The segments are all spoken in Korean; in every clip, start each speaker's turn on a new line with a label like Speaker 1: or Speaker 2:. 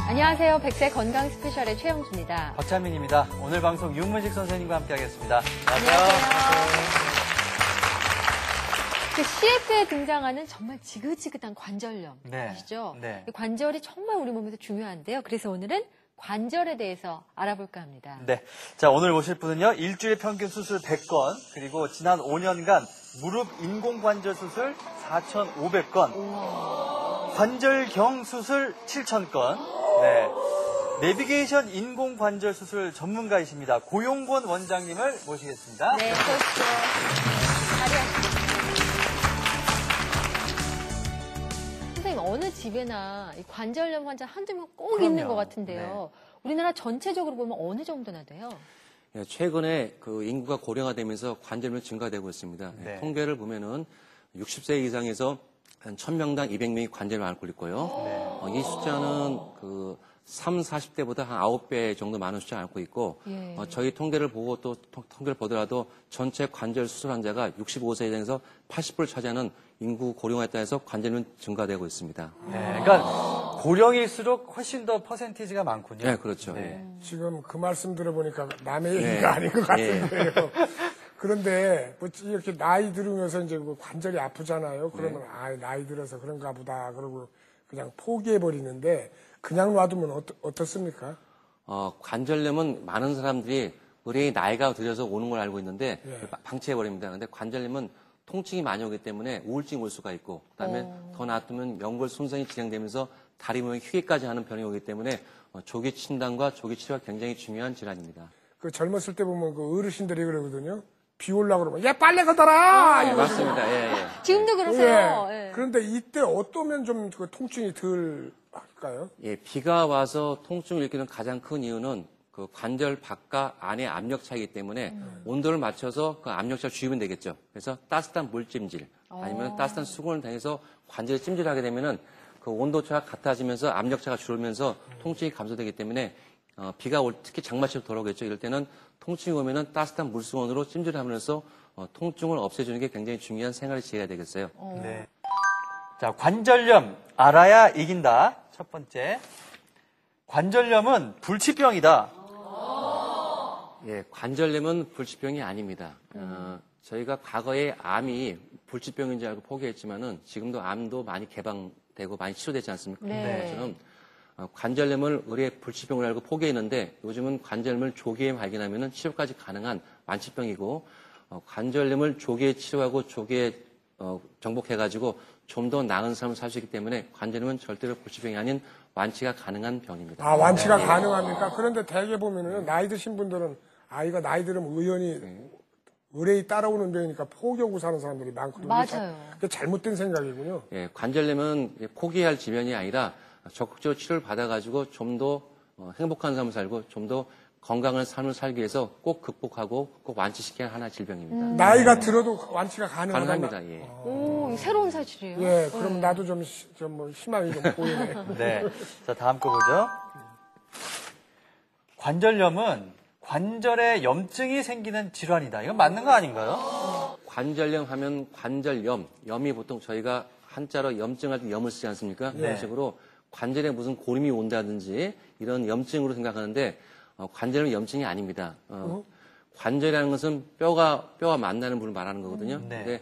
Speaker 1: 안녕하세요. 100세 건강 스페셜의 최영주입니다.
Speaker 2: 박찬민입니다. 오늘 방송 윤문식 선생님과 함께하겠습니다.
Speaker 1: 안녕하세요. CF에 등장하는 정말 지긋지긋한 관절염 아시죠?
Speaker 2: 네.
Speaker 1: 이 관절이 정말 우리 몸에서 중요한데요. 그래서 오늘은 관절에 대해서 알아볼까 합니다.
Speaker 2: 네. 자, 오늘 모실 분은요, 일주일 평균 수술 100건, 그리고 지난 5년간 무릎 인공관절 수술 4,500건, 관절경 수술 7,000건, 네. 내비게이션 인공관절 수술 전문가이십니다. 고용권 원장님을 모시겠습니다.
Speaker 1: 네, 그렇죠. 자리하시죠. 선생님, 어느 집에나 이 관절염 환자 한두 명 꼭 있는 것 같은데요. 네. 우리나라 전체적으로 보면 어느 정도나 돼요?
Speaker 3: 최근에 그 인구가 고령화되면서 관절염이 증가되고 있습니다.
Speaker 2: 네.
Speaker 3: 통계를 보면은 60세 이상에서 한 1000명당 200명이 관절염을 앓고 있고요. 이 숫자는 그 40대보다 한 9배 정도 많은 숫자를 앓고 있고, 저희 통계를 보고 또 통계를 보더라도 전체 관절 수술 환자가 65세 이상에서 80%를 차지하는 인구 고령화에 따라서 관절염이 증가되고 있습니다.
Speaker 2: 네. 그러니까 고령일수록 훨씬 더 퍼센티지가 많군요.
Speaker 3: 네, 그렇죠.
Speaker 2: 네.
Speaker 4: 지금 그 말씀 들어보니까 남의 얘기가 아닌 것 같은데요. 그런데 뭐 이렇게 나이 들으면서 이제 관절이 아프잖아요. 그러면 나이 들어서 그런가 보다 그러고 그냥 포기해 버리는데 그냥 놔두면 어떻습니까?
Speaker 3: 관절염은 많은 사람들이 의뢰인이 나이가 들어서 오는 걸 알고 있는데 방치해 버립니다. 근데 관절염은 통증이 많이 오기 때문에 우울증이 올 수가 있고, 그다음에 더 놔두면 연골 손상이 진행되면서 다리 모양 휘게까지 하는 병이 오기 때문에 조기 진단과 조기 치료가 굉장히 중요한 질환입니다.
Speaker 4: 그 젊었을 때 보면 그 어르신들이 그러거든요. 비 올라 그러면 야 빨래 걷어라.
Speaker 3: 맞습니다. 예.
Speaker 1: 지금도 그러세요. 예.
Speaker 4: 그런데 이때 어떠면 좀 그 통증이 덜 할까요?
Speaker 3: 예, 비가 와서 통증을 일으키는 가장 큰 이유는 그 관절 밖과 안의 압력 차이기 때문에 온도를 맞춰서 그 압력 차를 주입은 되겠죠. 그래서 따뜻한 물찜질 아니면 따뜻한 수건을 당해서 관절에 찜질하게 되면은 그 온도차가 같아지면서 압력차가 줄으면서 통증이 감소되기 때문에 비가 올 특히 장마철 돌아오겠죠. 이럴 때는 통증이 오면은 따뜻한 물수건으로 찜질하면서 통증을 없애주는 게 굉장히 중요한 생활의 지혜가 되겠어요.
Speaker 2: 네. 자, 관절염 알아야 이긴다. 첫 번째, 관절염은 불치병이다.
Speaker 3: 예, 관절염은 불치병이 아닙니다. 저희가 과거에 암이 불치병인 줄 알고 포기했지만은 지금도 암도 많이 개방되고 많이 치료되지 않습니까?
Speaker 1: 네.
Speaker 3: 그것처럼 관절염을 의뢰 불치병으로 알고 포기했는데 요즘은 관절염을 조기에 발견하면은 치료까지 가능한 완치병이고, 관절염을 조기에 치료하고 조기에 정복해가지고 좀 더 나은 삶을 살 수 있기 때문에 관절염은 절대로 불치병이 아닌 완치가 가능한 병입니다.
Speaker 4: 아, 완치가 가능합니까? 그런데 대개 보면은 나이 드신 분들은 아이가 나이 들으면 의뢰이 따라오는 병이니까 포기하고 사는 사람들이 많거든요.
Speaker 1: 맞아요.
Speaker 4: 그게 잘못된 생각이군요.
Speaker 3: 예, 관절염은 포기할 질병이 아니라 적극적으로 치료를 받아가지고 좀 더 행복한 삶을 살고 좀 더 건강한 삶을 살기 위해서 꼭 극복하고 꼭 완치시켜야 하는 질병입니다.
Speaker 4: 나이가 들어도 완치가
Speaker 3: 가능합니다. 예.
Speaker 1: 오, 새로운 사실이에요.
Speaker 4: 예, 그럼 나도 좀 희망이 좀 보이네.
Speaker 2: 네. 자, 다음 거 보죠. 관절염은 관절에 염증이 생기는 질환이다. 이건 맞는 거 아닌가요?
Speaker 3: 관절염 하면 관절염, 염이 보통 저희가 한자로 염증할 때 염을 쓰지 않습니까? 그런 식으로 관절에 무슨 고름이 온다든지 이런 염증으로 생각하는데 관절염은 염증이 아닙니다. 관절이라는 것은 뼈와 만나는 부분을 말하는 거거든요. 근데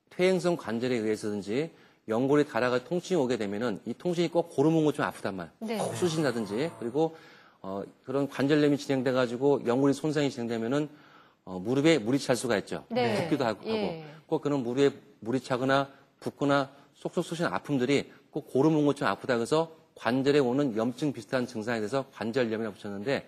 Speaker 3: 퇴행성 관절에 의해서든지 연골이 닳아가 통증이 오게 되면은 이 통증이 꼭 고름 온 것처럼 아프단 말이에요.
Speaker 1: 네.
Speaker 3: 꼭 쑤신다든지, 그리고 그런 관절염이 진행돼가지고 연골이 손상이 진행되면은 무릎에 물이 찰 수가 있죠.
Speaker 1: 네.
Speaker 3: 붓기도 하고.
Speaker 1: 예.
Speaker 3: 꼭 그런 무릎에 물이 차거나 붓거나 쏙쏙 쑤시는 아픔들이 꼭 고름 온 것처럼 아프다 그래서 관절에 오는 염증 비슷한 증상에 대해서 관절염이라고 붙였는데,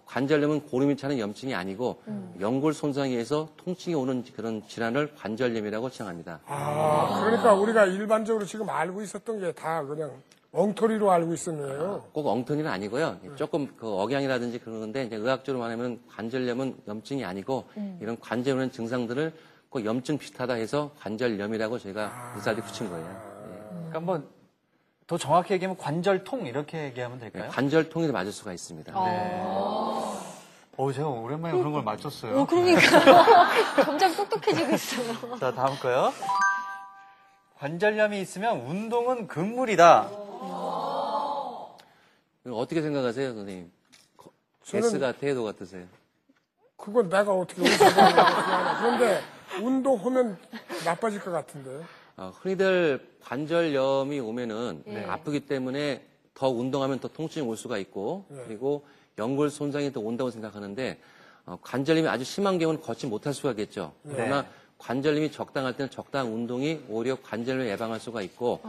Speaker 3: 관절염은 고름이 차는 염증이 아니고 연골 손상에 의해서 통증이 오는 그런 질환을 관절염이라고 칭합니다.
Speaker 4: 아, 그러니까 우리가 일반적으로 지금 알고 있었던 게 다 그냥 엉터리로 알고 있었네요.
Speaker 3: 꼭 엉터리는 아니고요. 조금 그 억양이라든지 그런 건데, 이제 의학적으로 말하면 관절염은 염증이 아니고 이런 관절에 오는 증상들을 꼭 염증 비슷하다 해서 관절염이라고 저희가 의사들이 붙인 거예요.
Speaker 2: 그러니까 뭐 더 정확히 얘기하면 관절통 이렇게 얘기하면 될까요?
Speaker 3: 관절통이 맞을 수가 있습니다.
Speaker 2: 제가 오랜만에 그런 걸 맞췄어요.
Speaker 1: 그러니까 점점 똑똑해지고 있어요.
Speaker 2: 자, 다음 거요. 관절염이 있으면 운동은 금물이다.
Speaker 3: 어떻게 생각하세요, 선생님?
Speaker 4: 저는-
Speaker 3: S 같아, 해도 같으세요?
Speaker 4: 그건 내가 어떻게 의사가 그런데 운동하면 나빠질 것 같은데.
Speaker 3: 흔히들 관절염이 오면은
Speaker 1: 네.
Speaker 3: 아프기 때문에 더 운동하면 더 통증이 올 수가 있고 그리고 연골 손상이 더 온다고 생각하는데 관절염이 아주 심한 경우는 걷지 못할 수가 있겠죠. 그러나 관절염이 적당할 때는 적당한 운동이 오히려 관절염을 예방할 수가 있고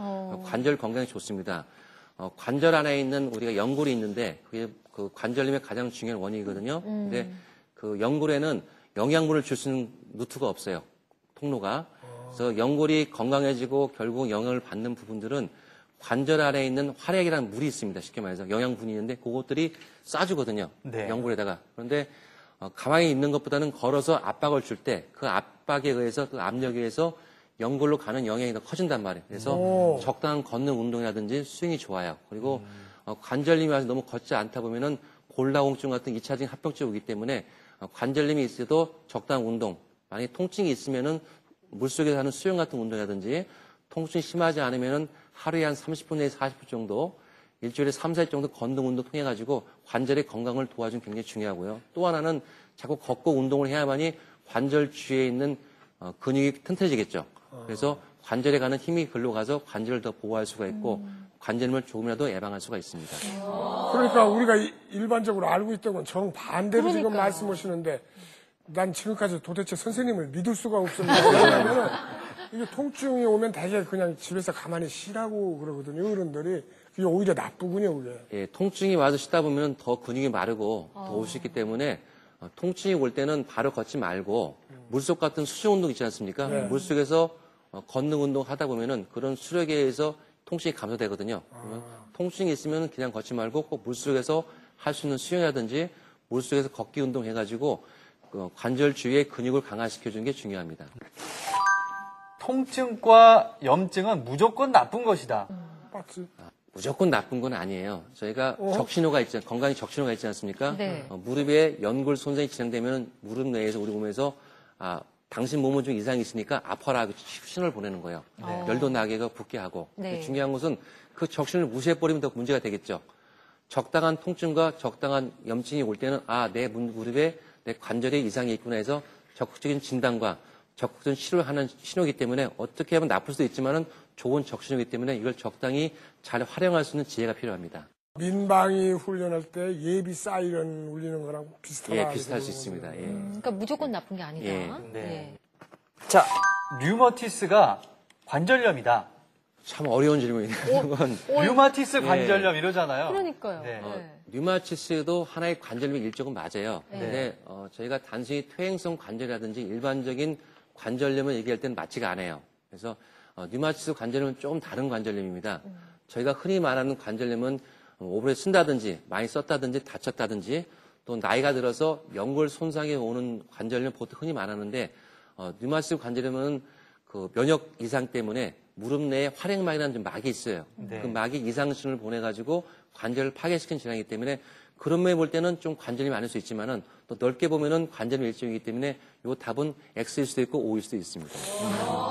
Speaker 3: 관절 건강에 좋습니다. 관절 안에 있는 우리가 연골이 있는데 그게 그 관절염의 가장 중요한 원인이거든요. 근데 그 연골에는 영양분을 줄 수 있는 루트가 없어요. 통로가. 그래서 연골이 건강해지고 결국 영향을 받는 부분들은 관절 안에 있는 활액이라는 물이 있습니다. 쉽게 말해서 영양분이 있는데 그것들이 쏴주거든요.
Speaker 2: 네.
Speaker 3: 연골에다가. 그런데 가만히 있는 것보다는 걸어서 압박을 줄 때 그 압박에 의해서 그 압력에 의해서 연골로 가는 영향이 더 커진단 말이에요. 그래서 적당한 걷는 운동이라든지 스윙이 좋아요. 그리고 관절염이 와서 너무 걷지 않다 보면은 골다공증 같은 2차적인 합병증이 오기 때문에 관절염이 있어도 적당한 운동, 만약에 통증이 있으면은 물속에서 하는 수영 같은 운동이라든지 통증이 심하지 않으면은 하루에 한 30분 내지 40분 정도 일주일에 3, 4일 정도 걷는 운동 통해 가지고 관절의 건강을 도와주는 게 굉장히 중요하고요. 또 하나는 자꾸 걷고 운동을 해야만이 관절 주위에 있는 근육이 튼튼해지겠죠. 그래서 관절에 가는 힘이 글로 가서 관절을 더 보호할 수가 있고 관절염을 조금이라도 예방할 수가 있습니다.
Speaker 4: 그러니까 우리가 일반적으로 알고 있던 건 정반대로 지금
Speaker 1: 그러니까요.
Speaker 4: 말씀하시는데 난 지금까지 도대체 선생님을 믿을 수가 없습니다. 왜냐하면 이게 통증이 오면 대개 그냥 집에서 가만히 쉬라고 그러거든요. 어른들이. 그게 오히려 나쁘군요, 그게.
Speaker 3: 예, 통증이 와서 쉬다 보면 더 근육이 마르고 더 올 수 있기 때문에 통증이 올 때는 바로 걷지 말고 물속 같은 수중 운동 있지 않습니까? 물속에서 걷는 운동 하다 보면은 그런 수력에 의해서 통증이 감소되거든요. 그러면 통증이 있으면 그냥 걷지 말고 꼭 물속에서 할 수 있는 수영이라든지 물속에서 걷기 운동 해가지고 관절 주위의 근육을 강화시켜주는 게 중요합니다.
Speaker 2: 통증과 염증은 무조건 나쁜 것이다.
Speaker 4: 맞지?
Speaker 3: 무조건 나쁜 건 아니에요. 저희가 적신호가 있죠. 건강에 적신호가 있지 않습니까?
Speaker 1: 네.
Speaker 3: 무릎에 연골 손상이 진행되면 무릎 내에서 우리 몸에서 당신 몸은 좀 이상이 있으니까 아파라 신호를 보내는 거예요. 열도 나게 하고 붓게 하고.
Speaker 1: 네.
Speaker 3: 중요한 것은 그 적신호를 무시해버리면 더 문제가 되겠죠. 적당한 통증과 적당한 염증이 올 때는 내 무릎에 내 관절에 이상이 있구나 해서 적극적인 진단과 적극적인 치료를 하는 신호이기 때문에 어떻게 하면 나쁠 수도 있지만은 좋은 적신호이기 때문에 이걸 적당히 잘 활용할 수 있는 지혜가 필요합니다.
Speaker 4: 민방위 훈련할 때 예비 사이렌 울리는 거랑 비슷하다.
Speaker 3: 예, 비슷할 수 있습니다. 예.
Speaker 1: 그러니까 무조건 나쁜 게 아니다.
Speaker 3: 예.
Speaker 2: 네. 자, 류머티스가 관절염이다.
Speaker 3: 참 어려운 질문이네요. 이건
Speaker 2: 류마티스 관절염 이러잖아요.
Speaker 1: 그러니까요.
Speaker 2: 네.
Speaker 3: 류마티스도 하나의 관절염의 일종은 맞아요.
Speaker 1: 네.
Speaker 3: 근데 저희가 단순히 퇴행성 관절이라든지 일반적인 관절염을 얘기할 때는 맞지가 않아요. 그래서 류마티스 관절염은 좀 다른 관절염입니다. 저희가 흔히 말하는 관절염은 오래 쓴다든지 많이 썼다든지 다쳤다든지 또 나이가 들어서 연골 손상이 오는 관절염 보통 흔히 말하는데 류마티스 관절염은 그 면역 이상 때문에 무릎 내에 활액막이라는 좀 막이 있어요.
Speaker 2: 네.
Speaker 3: 그 막이 이상신호를 보내가지고 관절을 파괴시키는 질환이기 때문에 그런 면에 볼 때는 좀 관절염이 아닐 수 있지만은 또 넓게 보면은 관절염 일종이기 때문에 요 답은 X일 수도 있고 O일 수도 있습니다.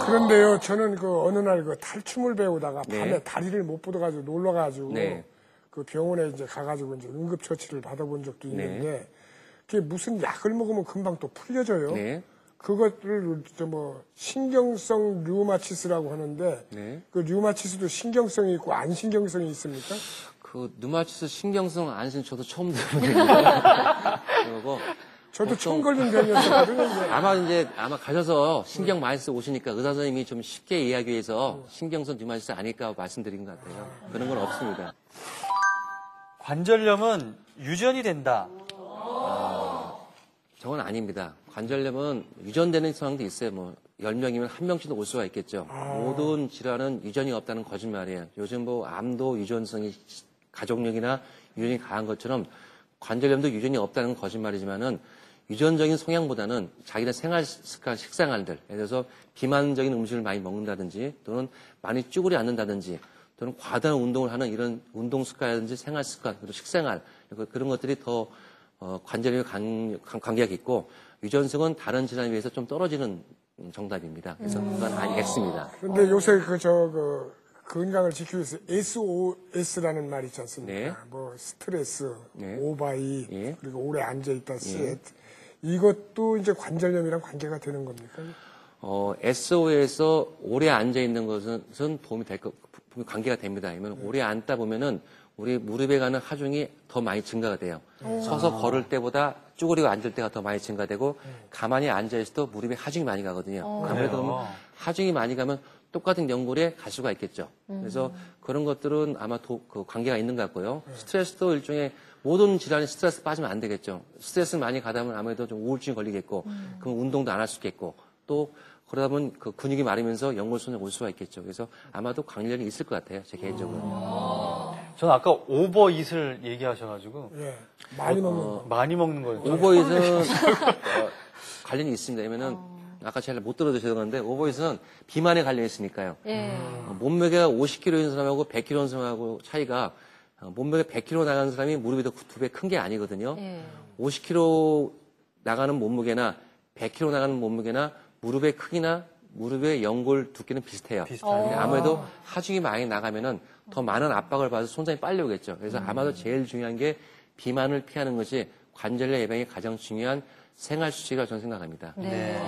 Speaker 4: 그런데요, 저는 어느 날 탈춤을 배우다가
Speaker 3: 네.
Speaker 4: 밤에 다리를 못 뻗어가지고 놀러가지고
Speaker 3: 네.
Speaker 4: 그 병원에 이제 가가지고 이제 응급처치를 받아본 적도
Speaker 3: 네.
Speaker 4: 있는데 그게 무슨 약을 먹으면 금방 또 풀려져요.
Speaker 3: 네.
Speaker 4: 그것을 신경성 류마티스라고 하는데
Speaker 3: 네.
Speaker 4: 그 류마티스도 신경성이 있고 안 신경성이 있습니까?
Speaker 3: 그 류마티스 신경성 안신 저도 처음 들어보는데 그러고
Speaker 4: 저도 처음 걸린 병이었거든요.
Speaker 3: 아마 가셔서 신경 많이 쓰고 오시니까 의사 선생님이 좀 쉽게 이해하기 위해서 신경성 류마티스 아닐까 말씀드린 것 같아요. 그런 건 없습니다.
Speaker 2: 관절염은 유전이 된다.
Speaker 3: 저건 아닙니다. 관절염은 유전되는 상황도 있어요. 10명이면 1명씩도 올 수가 있겠죠. 모든 질환은 유전이 없다는 거짓말이에요. 요즘 암도 유전성이 가족력이나 유전이 강한 것처럼 관절염도 유전이 없다는 건 거짓말이지만은 유전적인 성향보다는 자기네 생활 습관, 식생활들, 예를 들어서 비만적인 음식을 많이 먹는다든지 또는 많이 쭈그려 앉는다든지 또는 과다한 운동을 하는 이런 운동 습관이라든지 생활 습관, 그리고 식생활, 그런 것들이 더 관절염에 관계가 있고 유전성은 다른 질환에 비해서 좀 떨어지는 정답입니다. 그래서 그건 X입니다.
Speaker 4: 근데 요새 건강을 지키기 위해서 SOS라는 말 있지 않습니까?
Speaker 3: 네.
Speaker 4: 뭐 스트레스,
Speaker 3: 네.
Speaker 4: 오바이,
Speaker 3: 예.
Speaker 4: 그리고 오래 앉아있다, 시트. 이것도 이제 관절염이랑 관계가 되는 겁니까?
Speaker 3: SO에서 오래 앉아 있는 것은 도움이 될 것, 관계가 됩니다. 왜냐면 오래 앉다 보면은 우리 무릎에 가는 하중이 더 많이 증가가 돼요. 서서 걸을 때보다 쭈그리고 앉을 때가 더 많이 증가되고 가만히 앉아 있어도 무릎에 하중이 많이 가거든요. 아무래도 그러면 하중이 많이 가면 똑같은 연골에 갈 수가 있겠죠. 그래서 그런 것들은 아마 그 관계가 있는 것 같고요. 스트레스도 일종의 모든 질환에 스트레스 빠지면 안 되겠죠. 스트레스 많이 가다 보면 아무래도 좀 우울증이 걸리겠고, 그럼 운동도 안 할 수 있겠고, 또 그러다 보면 그 근육이 마르면서 연골손에 올 수가 있겠죠. 그래서 아마도 관련이 있을 것 같아요. 제 개인적으로.
Speaker 2: 저는 아까 오버잇을 얘기하셔가지고
Speaker 4: 예. 많이 먹는 거.
Speaker 2: 많이 먹는 거예요.
Speaker 3: 오버잇은 관련이 있습니다. 왜냐면은 아까 잘 못 들어도 죄송한데 오버잇은 비만에 관련이 있으니까요.
Speaker 1: 예.
Speaker 3: 몸무게가 50kg인 사람하고 100kg인 사람하고 차이가 몸무게 100kg 나가는 사람이 무릎이 더 2배 큰 게 아니거든요.
Speaker 1: 예.
Speaker 3: 50kg 나가는 몸무게나 100kg 나가는 몸무게나 무릎의 크기나 무릎의 연골 두께는 비슷해요. 근데 아무래도 하중이 많이 나가면은 더 많은 압박을 받아서 손상이 빨리 오겠죠. 그래서 아마도 제일 중요한 게 비만을 피하는 것이 관절염 예방에 가장 중요한 생활 수칙이라고 저는 생각합니다.
Speaker 1: 네.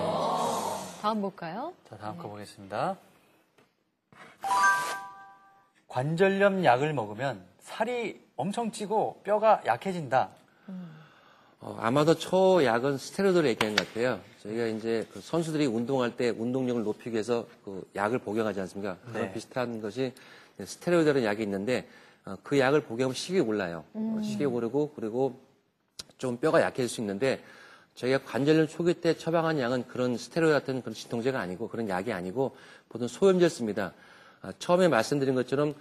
Speaker 1: 다음 볼까요?
Speaker 2: 자, 다음 거 보겠습니다. 관절염 약을 먹으면 살이 엄청 찌고 뼈가 약해진다.
Speaker 3: 아마도 초약은 스테로이드를 얘기하는 것 같아요. 저희가 이제 그 선수들이 운동할 때 운동력을 높이기 위해서 그 약을 복용하지 않습니까? 그런
Speaker 2: 네.
Speaker 3: 비슷한 것이 스테로이드라는 약이 있는데 그 약을 복용하면 식이 올라요. 식이 오르고 그리고 좀 뼈가 약해질 수 있는데 저희가 관절염 초기 때 처방한 약은 그런 스테로이드 같은 그런 진통제가 아니고 그런 약이 아니고 보통 소염제를 씁니다. 처음에 말씀드린 것처럼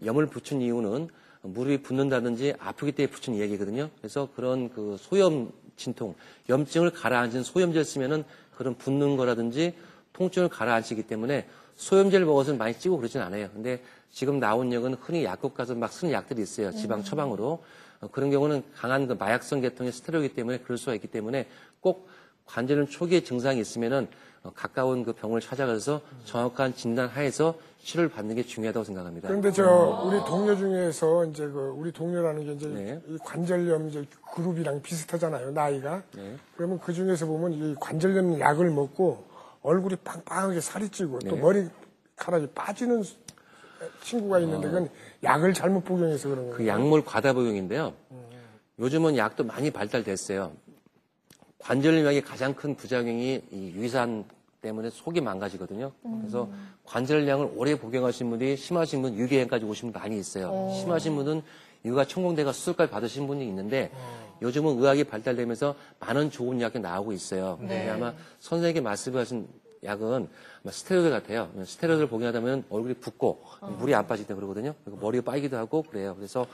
Speaker 3: 염을 붙인 이유는 무릎이 붓는다든지 아프기 때문에 붙인 이야기거든요. 그래서 그런 그 소염 진통, 염증을 가라앉은 소염제를 쓰면은 그런 붓는 거라든지 통증을 가라앉히기 때문에 소염제를 먹어서는 많이 찌고 그러진 않아요. 근데 지금 나온 약은 흔히 약국 가서 막 쓰는 약들이 있어요. 지방 처방으로. 그런 경우는 강한 그 마약성 계통의 스테로이드이기 때문에 그럴 수가 있기 때문에 꼭 관절염 초기에 증상이 있으면은 가까운 그 병원을 찾아가서 정확한 진단 하에서 치료를 받는 게 중요하다고 생각합니다.
Speaker 4: 그런데 우리 동료 중에서 이제 우리 동료라는 게 이제
Speaker 3: 네.
Speaker 4: 이 관절염 이제 그룹이랑 비슷하잖아요, 나이가.
Speaker 3: 네.
Speaker 4: 그러면 그 중에서 보면 이 관절염 약을 먹고 얼굴이 빵빵하게 살이 찌고 또
Speaker 3: 네.
Speaker 4: 머리카락이 빠지는 친구가 있는데 그건 약을 잘못 복용해서 그런 거예요.
Speaker 3: 그 약물 과다 복용인데요. 요즘은 약도 많이 발달됐어요. 관절염 약의 가장 큰 부작용이 이 유산 때문에 속이 망가지거든요. 그래서 관절염을 오래 복용하신 분이 심하신 분 유기행까지 오신 분 많이 있어요. 심하신 분은 유가 천공대가 수술까지 받으신 분이 있는데 요즘은 의학이 발달되면서 많은 좋은 약이 나오고 있어요. 근데 아마 선생님께 말씀하신 약은 아마 스테로이드 같아요. 스테로이드를 복용하다 보면 얼굴이 붓고 물이 안 빠지다 그러거든요. 그리고 머리가 빠지기도 하고 그래요. 그래서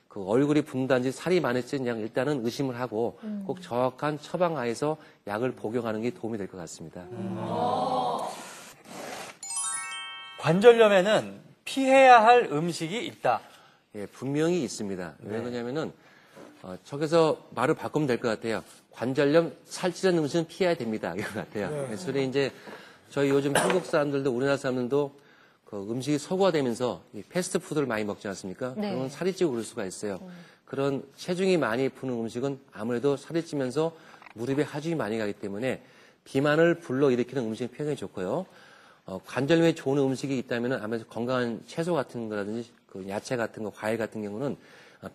Speaker 3: 그 얼굴이 붓는다든지 살이 많아지는 약 일단은 의심을 하고 꼭 정확한 처방하에서 약을 복용하는 게 도움이 될 것 같습니다.
Speaker 2: 관절염에는 피해야 할 음식이 있다.
Speaker 3: 예, 분명히 있습니다. 왜 그러냐면은 저기서 말을 바꾸면 될 것 같아요. 관절염 살찌는 음식은 피해야 됩니다. 이런 것 같아요. 그래서 이제 저희 요즘 한국 사람들도 우리나라 사람들도 그 음식이 서구화되면서 이 패스트푸드를 많이 먹지 않습니까?
Speaker 1: 네.
Speaker 3: 그러면 살이 찌고 그럴 수가 있어요. 그런 체중이 많이 푸는 음식은 아무래도 살이 찌면서 무릎에 하중이 많이 가기 때문에 비만을 불러일으키는 음식은 굉장히 좋고요. 관절염에 좋은 음식이 있다면 아무래도 건강한 채소 같은 거라든지 그 야채 같은 거, 과일 같은 경우는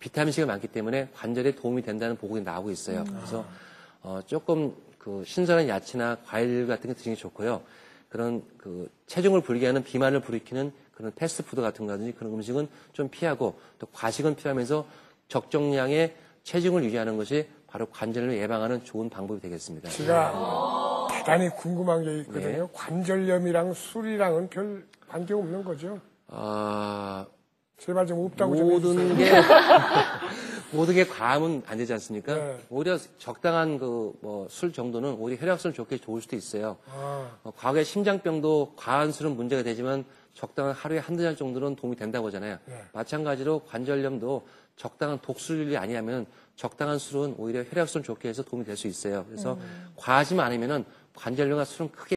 Speaker 3: 비타민C가 많기 때문에 관절에 도움이 된다는 보고가 나오고 있어요. 그래서 조금 그 신선한 야채나 과일 같은 게 드시는 게 좋고요. 그런 그 체중을 불게 하는 비만을 불이키는 그런 패스트푸드 같은 거라든지 그런 음식은 좀 피하고 또 과식은 피하면서 적정량의 체중을 유지하는 것이 바로 관절염을 예방하는 좋은 방법이 되겠습니다.
Speaker 4: 제가 대단히 궁금한 게 있거든요.
Speaker 3: 네.
Speaker 4: 관절염이랑 술이랑은 별 관계 없는 거죠? 제발 좀 없다고 좀 해주세요.
Speaker 3: 모든 게 과하면 안 되지 않습니까?
Speaker 4: 네.
Speaker 3: 오히려 적당한 술 정도는 오히려 혈액순 좋게 좋을 수도 있어요. 과거에 심장병도 과한 술은 문제가 되지만 적당한 하루에 한두 잔 정도는 도움이 된다고 하잖아요.
Speaker 4: 네.
Speaker 3: 마찬가지로 관절염도 적당한 독술이 아니하면 적당한 술은 오히려 혈액순 좋게 해서 도움이 될 수 있어요. 그래서 과하지만 않으면은 관절염과 술은 크게